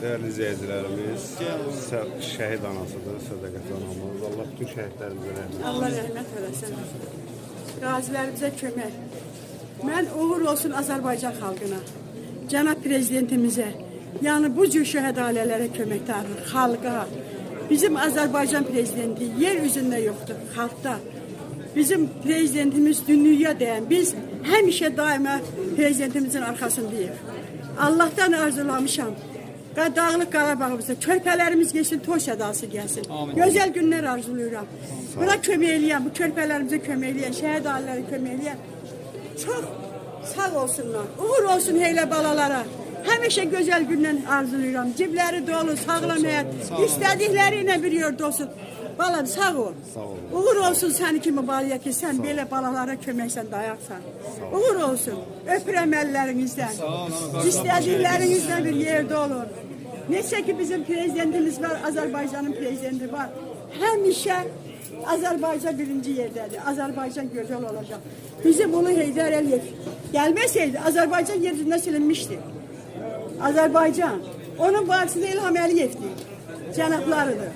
Değerli izleyicilerimiz, şehit anasıdır, Sədaqət anamız. Allah bütün şehitlerimizə rəhmət. Allah rəhmət eləsin. Qazilərimizə kömək. Mən uğur olsun Azərbaycan xalqına, cənab prezidentimizə, yəni bu cür şəhid ailələrə köməkdardır, xalqa. Bizim Azərbaycan prezidenti yer üzündə yoxdur, xalqda. Bizim prezidentimiz dünyaya dəyən, biz həmişə daima prezidentimizin arkasındayıq. Allah'tan arzulamışam. Dağlıq Qarabağımızda körpələrimiz geçsin, toy sədası gəlsin. Gözəl günlər arzuluyorum. Buna kömək eləyən, bu körpələrimizə kömək eləyən, şəhid ailələrə kömək eləyən çox sağ olsunlar. Uğur olsun heylə balalara. Həmişə gözəl günlər arzuluyorum. Cibləri dolu, sağlam həyat, istədikləri ilə bir yerdə olsun. Balam sağ ol. Uğur olsun səni kimi balaya ki, sən belə balalara köməksən, dayaqsan. Uğur olsun. Öpürəm əllərinizdən. İstədiklərinizlə bir yerdə olun. Neçə ki bizim prezidentimiz var, Azərbaycanın prezidenti var. Həmişə Azərbaycan birinci yerdədir. Azərbaycan gözəl olacaq. Bizim Ulu Heydər Əliyev gəlməsəydi, Azərbaycan yerindən silinmişdi. Azərbaycan. Onun varisi də İlham Əliyevdir. Cənablarıdır.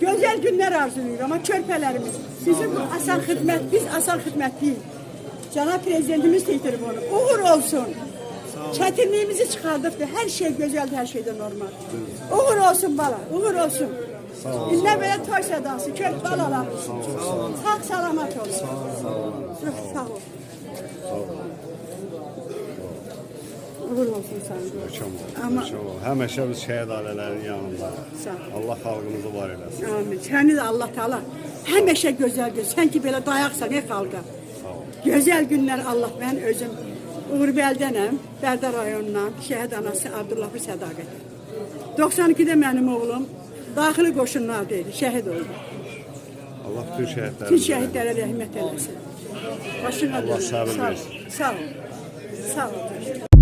Gözəl günlər arzuluyor ama körpələrimiz. Bizim asan xidmət, biz asan xidmət deyil. Cənab prezidentimiz deyir bunu. Uğur olsun. Çətinliyimizi çıxardıqdır. Hər şey gözəldir, hər şey də normal. Uğur olsun bala, uğur olsun. İllə belə toy sədası, kök balalar. Sağ salamat olun. Sağ ol. Uğur olsun sana. Ama həmişə biz şəhid ailələrin yanında. Allah xalqımızı var eləsin. Amin. Səni də Allah Taala həmişə gözəl göz. Sən ki belə dayaqsan xalqa. Gözəl günlər Allah, mən özüm Uğurbəldənəm, Bərdə rayonundan, şəhid anası Abdullahı Sədaqət. 92-də mənim oğlum daxili qoşunlardaydı, şəhid oldu. Allah bütün şəhidlərə Bütün şəhidlərə rəhmət eləsin. Başına Allah sabır versin. Sağ ol. Sağ ol.